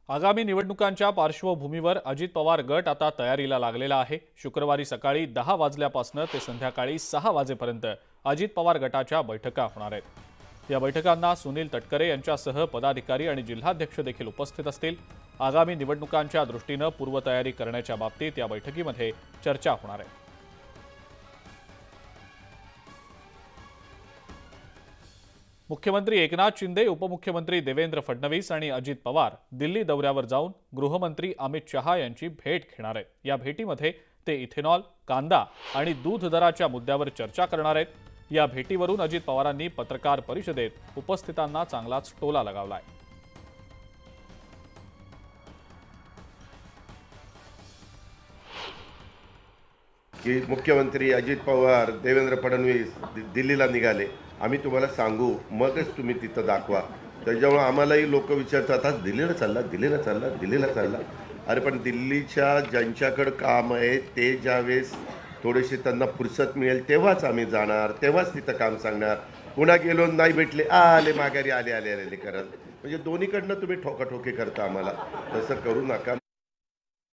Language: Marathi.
आगामी निवडणुकांच्या पार्श्वभूमीवर अजित पवार गट आता तयारीला लागलेला आहे। शुक्रवारी सकाळी 10 वाजल्यापासून ते संध्याकाळी 6 वाजेपर्यंत अजित पवार गटाच्या बैठका होणार आहेत। या बैठकांना सुनील तटकरे यांच्यासह पदाधिकारी आणि जिल्हाध्यक्ष देखील उपस्थित असतील। आगामी निवडणुकांच्या दृष्टीने पूर्वतयारी करण्याच्या बाबतीत या बैठकीमध्ये चर्चा होणार आहे। मुख्यमंत्री एकनाथ शिंदे, उपमुख्यमंत्री देवेंद्र फडणवीस आणि अजित पवार दिल्ली दौऱ्यावर जाऊन गृहमंत्री अमित शहा यांची भेट घेणार आहेत। या भेटीमध्ये ते इथेनॉल, कांदा आणि दूध दराच्या मुद्द्यावर चर्चा करणार आहेत। या भेटीवरून अजित पवारांनी पत्रकार परिषदेत उपस्थितांना चांगलाच टोला लगावलाय। की मुख्यमंत्री अजित पवार, देवेंद्र फडणवीस दिल्लीला निघाले, आम्ही तुम्हाला सांगू, मगच तुम्ही तिथं दाखवा। त्याच्यामुळे आम्हालाही लोक विचारतात, आज दिल्लीला चालला, दिल्लीला चालला, दिल्लीला चालला। अरे पण दिल्लीच्या ज्यांच्याकडे काम आहे ते ज्यावेळेस थोडेसे त्यांना फुरसत मिळेल तेव्हाच आम्ही जाणार, तेव्हाच तिथं काम सांगणार। पुन्हा गेलो नाही भेटले, आले माघारी, आले आले आले करत, म्हणजे दोन्हीकडनं तुम्ही ठोकाठोकी करता। आम्हाला तसं करू नका।